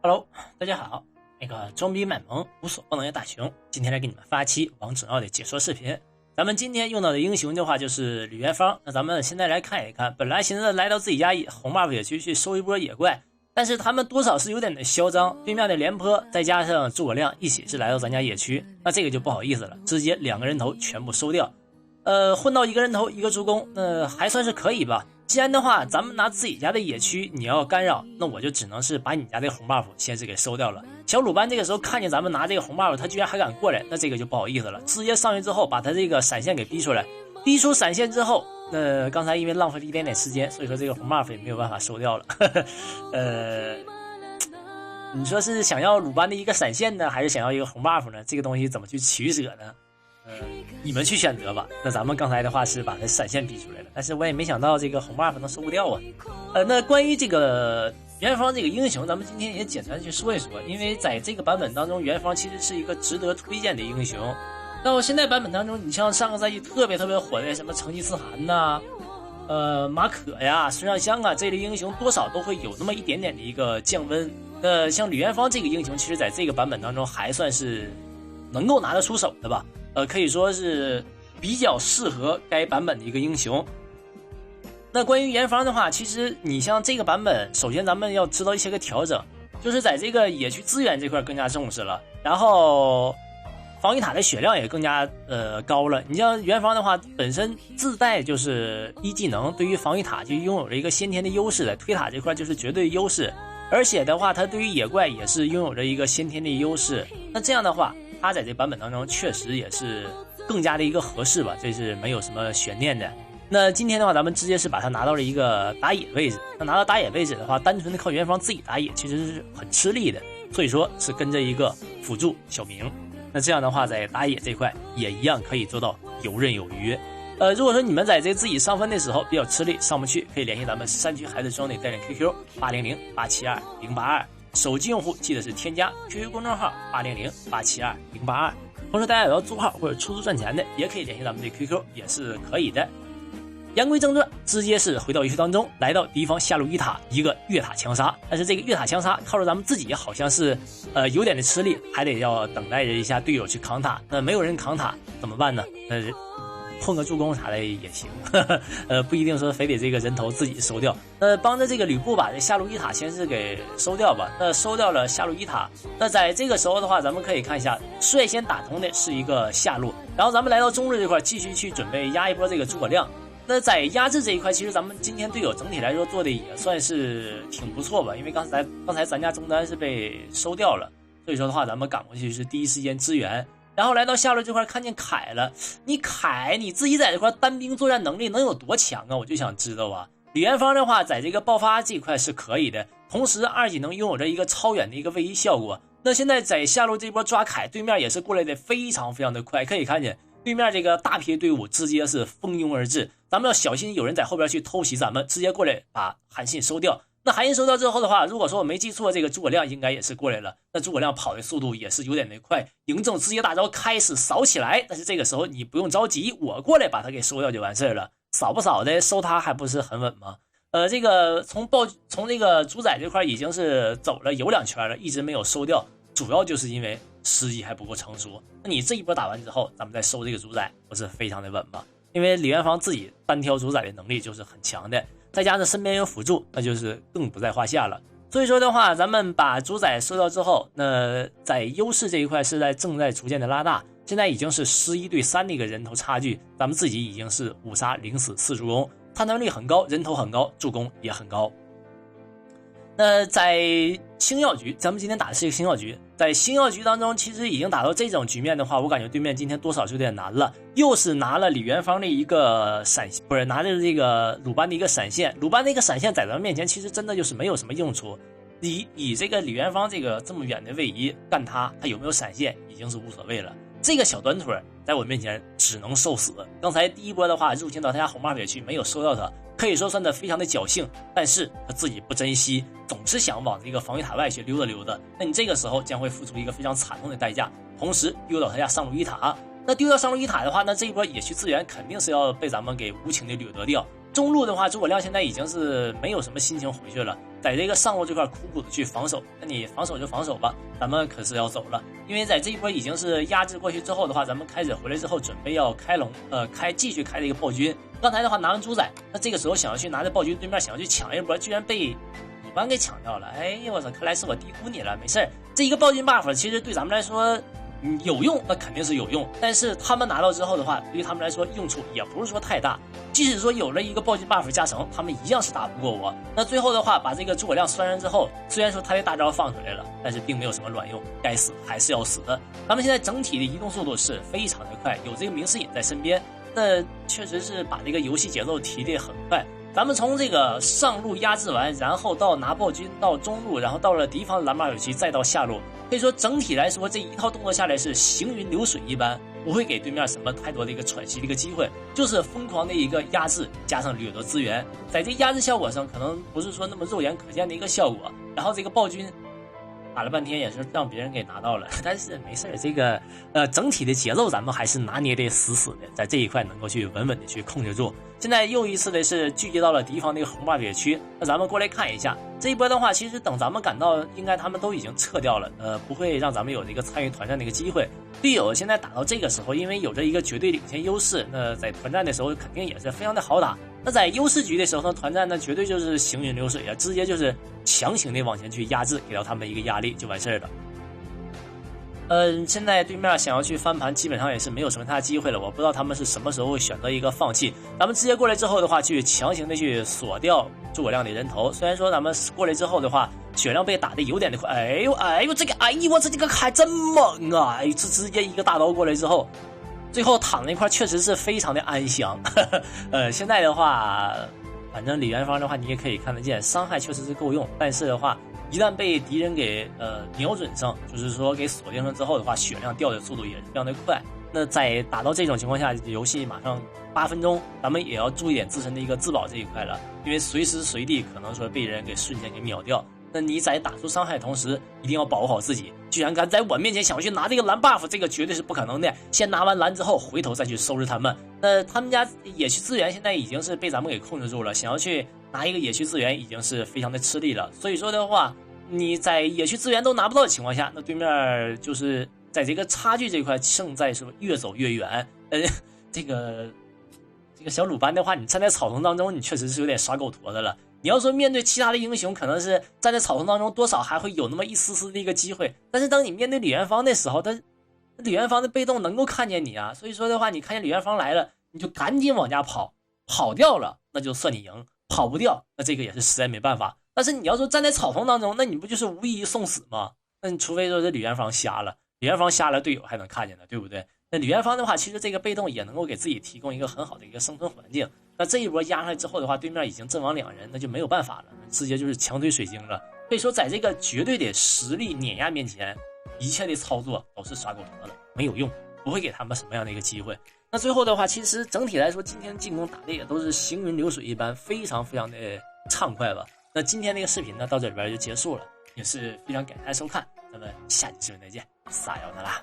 Hello， 大家好。装逼卖萌，无所不能的大雄，今天来给你们发期王者荣耀的解说视频。咱们今天用到的英雄的话就是李元芳。那咱们现在来看一看，本来寻思来到自己家红 buff 野区去收一波野怪，但是他们多少是有点的嚣张，对面的廉颇再加上诸葛亮一起是来到咱家野区，那这个就不好意思了，直接2个人头全部收掉。混到1个人头1个助攻，那还算是可以吧。既然的话，咱们拿自己家的野区，你要干扰，那我就只能是把你家的红 buff 先是给收掉了。小鲁班这个时候看见咱们拿这个红 buff， 他居然还敢过来，那这个就不好意思了，直接上去之后把他这个闪现给逼出来，逼出闪现之后，刚才因为浪费了一点点时间，所以说这个红 buff 也没有办法收掉了。你说是想要鲁班的一个闪现呢，还是想要一个红 buff 呢？这个东西怎么去取舍呢？你们去选择吧。那咱们刚才的话是把它闪现逼出来了，但是我也没想到这个红 buff 能收不掉啊。那关于这个元芳这个英雄，咱们今天也简单去说一说，因为在这个版本当中，元芳其实是一个值得推荐的英雄。到现在版本当中，你像上个赛季特别火的什么成吉思汗呐、马可呀、孙尚香啊这类英雄，多少都会有那么一点点的一个降温。像李元芳这个英雄，其实在这个版本当中还算是能够拿得出手的吧。可以说是比较适合该版本的一个英雄。那关于元芳的话，其实你像这个版本，首先咱们要知道一些个调整，就是在这个野区资源这块更加重视了，然后防御塔的血量也更加高了。你像元芳的话，本身自带就是1技能，对于防御塔就拥有了一个先天的优势的，推塔这块就是绝对优势，而且的话，它对于野怪也是拥有着一个先天的优势。那这样的话，他在这版本当中确实也是更加的一个合适吧，这是没有什么悬念的。那今天的话，咱们直接是把它拿到了一个打野位置。那拿到打野位置的话，单纯的靠元芳自己打野其实是很吃力的，所以说是跟着一个辅助小明。那这样的话，在打野这块也一样可以做到游刃有余。如果说你们在这自己上分的时候比较吃力上不去，可以联系咱们山区孩子装的带领 QQ 800-872-082。手机用户记得是添加 QQ 公众号800-872-082，同时大家有要租号或者出租赚钱的，也可以联系咱们的 QQ， 也是可以的。言归正传，直接是回到游戏当中，来到敌方下路一塔一个越塔强杀，但是这个越塔强杀靠着咱们自己好像是有点的吃力，还得要等待着一下队友去扛塔。那没有人扛塔怎么办呢？混个助攻啥的也行，不一定说非得这个人头自己收掉。帮着这个吕布把这下路一塔先是给收掉吧。那收掉了下路一塔，那在这个时候的话，咱们可以看一下，率先打通的是一个下路，然后咱们来到中路这块继续去准备压一波这个诸葛亮。那在压制这一块，其实咱们今天队友整体来说做的也算是挺不错吧，因为刚才咱家中单是被收掉了，所以说的话，咱们赶过去是第一时间支援。然后来到下路这块看见凯了，你自己在这块单兵作战能力能有多强啊？我就想知道啊。李元芳的话在这个爆发这一块是可以的，同时2技能拥有着一个超远的一个位移效果。那现在在下路这波抓凯，对面也是过来的非常的快，可以看见对面这个大批队伍直接是蜂拥而至，咱们要小心有人在后边去偷袭咱们，直接过来把韩信收掉。那韩信收掉之后的话，如果说我没记错，这个诸葛亮应该也是过来了。那诸葛亮跑的速度也是有点的快，嬴政直接大招开始扫起来。但是这个时候你不用着急，我过来把他给收掉就完事了。扫不扫的收他还不是很稳吗？这个从这个主宰这块已经是走了有2圈了，一直没有收掉，主要就是因为时机还不够成熟。那你这一波打完之后，咱们再收这个主宰，不是非常的稳吗？因为李元芳自己单挑主宰的能力就是很强的。再加上身边有辅助，那就是更不在话下了。所以说的话，咱们把主宰收掉之后，那在优势这一块是正在逐渐的拉大，现在已经是11对3的一个人头差距，咱们自己已经是5杀0死4助攻，判断力很高，人头很高，助攻也很高。那在星耀局，咱们今天打的是一个星耀局，在星耀局当中，其实已经打到这种局面的话，我感觉对面今天多少是有点难了。又是拿了李元芳的一个不是拿着这个鲁班的一个闪现，鲁班的一个闪现在咱们面前其实真的就是没有什么用处。以这个李元芳这个这么远的位移干他有没有闪现已经是无所谓了。这个小短腿在我面前只能受死。刚才第一波的话入侵到他家红 buff 野区没有收到他，可以说算得非常的侥幸，但是他自己不珍惜，总是想往这个防御塔外去溜达。那你这个时候将会付出一个非常惨痛的代价，同时丢到他家上路一塔。那丢到上路一塔的话，那这一波野区资源肯定是要被咱们给无情的掠夺掉。中路的话，诸葛亮现在已经是没有什么心情回去了，在这个上路这块苦苦的去防守。那你防守就防守吧，咱们可是要走了。因为在这一波已经是压制过去之后的话，咱们开始回来之后准备要开龙，继续开这个暴君。刚才的话拿完主宰，那这个时候想要去拿着暴君，对面想要去抢一波，居然被鲁班给抢掉了。哎呀，我操！看来是我低估你了，没事儿。这一个暴君 buff 其实对咱们来说。有用，那肯定是有用，但是他们拿到之后的话，对于他们来说用处也不是说太大。即使说有了一个暴君 buff 加成，他们一样是打不过我。那最后的话，把这个诸葛亮酸人之后，虽然说他的大招放出来了，但是并没有什么卵用，该死还是要死的。咱们现在整体的移动速度是非常的快，有这个明世隐在身边，那确实是把这个游戏节奏提得很快。咱们从这个上路压制完，然后到拿暴君，到中路，然后到了敌方蓝马尾区，再到下路，可以说整体来说这一套动作下来是行云流水一般，不会给对面什么太多的一个喘息的一个机会，就是疯狂的一个压制加上掠夺资源，在这压制效果上可能不是说那么肉眼可见的一个效果。然后这个暴君打了半天也是让别人给拿到了，但是没事，这个整体的节奏咱们还是拿捏得死死的，在这一块能够去稳稳的去控制住。现在又一次的是聚集到了敌方那个红霸野区，那咱们过来看一下这一波的话，其实等咱们赶到，应该他们都已经撤掉了，不会让咱们有这个参与团战的一个机会。队友现在打到这个时候，因为有着一个绝对领先优势，那在团战的时候肯定也是非常的好打。那在优势局的时候呢，团战那绝对就是行云流水啊，直接就是强行的往前去压制，给到他们一个压力就完事儿了。现在对面想要去翻盘，基本上也是没有什么太大机会了。我不知道他们是什么时候会选择一个放弃。咱们直接过来之后的话，去强行的去锁掉诸葛亮的人头。虽然说咱们过来之后的话，血量被打的有点的快。哎呦，这个，哎呦，我这个还真猛啊！哎，直接一个大刀过来之后，最后躺那块确实是非常的安详。现在的话，反正李元芳的话，你也可以看得见，伤害确实是够用，但是的话。一旦被敌人给瞄准上，就是说给锁定上之后的话，血量掉的速度也是非常的快。那在打到这种情况下，游戏马上8分钟，咱们也要注意点自身的一个自保这一块了，因为随时随地可能说被人给瞬间给秒掉。那你在打出伤害的同时，一定要保护好自己。居然敢在我面前想要去拿这个蓝 buff， 这个绝对是不可能的。先拿完蓝之后，回头再去收拾他们。那他们家野区资源现在已经是被咱们给控制住了，想要去拿一个野区资源已经是非常的吃力了。所以说的话，你在野区资源都拿不到的情况下，那对面就是在这个差距这块胜在是越走越远。这个小鲁班的话，你站在草丛当中，你确实是有点耍狗驼的了。你要说面对其他的英雄，可能是站在草丛当中多少还会有那么一丝丝的一个机会，但是当你面对李元芳的时候，李元芳的被动能够看见你啊，所以说的话，你看见李元芳来了，你就赶紧往家跑，跑掉了那就算你赢，跑不掉那这个也是实在没办法。但是你要说站在草丛当中，那你不就是无异于送死吗？那你除非说是李元芳瞎了，李元芳瞎了队友还能看见的，对不对？那李元芳的话，其实这个被动也能够给自己提供一个很好的一个生存环境。那这一波压上来之后的话，对面已经阵亡2人，那就没有办法了，直接就是强推水晶了。所以说，在这个绝对的实力碾压面前，一切的操作都是耍狗驼的，没有用，不会给他们什么样的一个机会。那最后的话，其实整体来说，今天进攻打的也都是行云流水一般，非常非常的畅快吧。那今天这个视频呢，到这里边就结束了，也是非常感谢大家收看，咱们下期视频再见，撒由那拉。